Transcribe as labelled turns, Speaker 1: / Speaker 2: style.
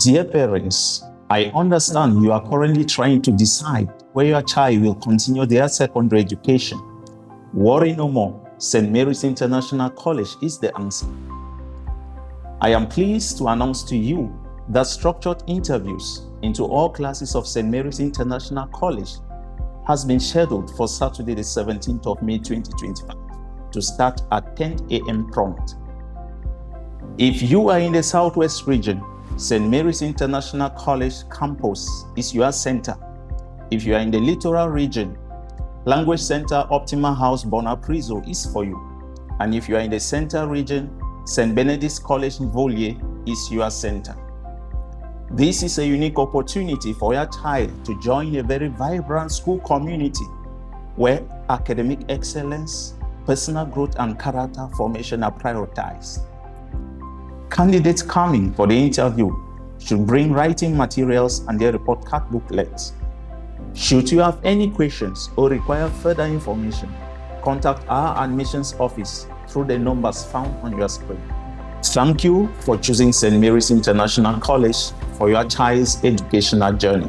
Speaker 1: Dear parents, I understand you are currently trying to decide where your child will continue their secondary education. Worry no more. St. Mary's International College is the answer. I am pleased to announce to you that structured interviews into all classes of St. Mary's International College has been scheduled for Saturday, the 17th of May 2025 to start at 10 a.m. prompt. If you are in the Southwest region, St. Mary's International College campus is your center. If you are in the littoral region, Language Center Optima House Bonapriso is for you. And if you are in the center region, St. Benedict College Douala is your center. This is a unique opportunity for your child to join a very vibrant school community where academic excellence, personal growth, and character formation are prioritized. Candidates coming for the interview should bring writing materials and their report card booklets. Should you have any questions or require further information, contact our admissions office through the numbers found on your screen. Thank you for choosing St. Mary's International College for your child's educational journey.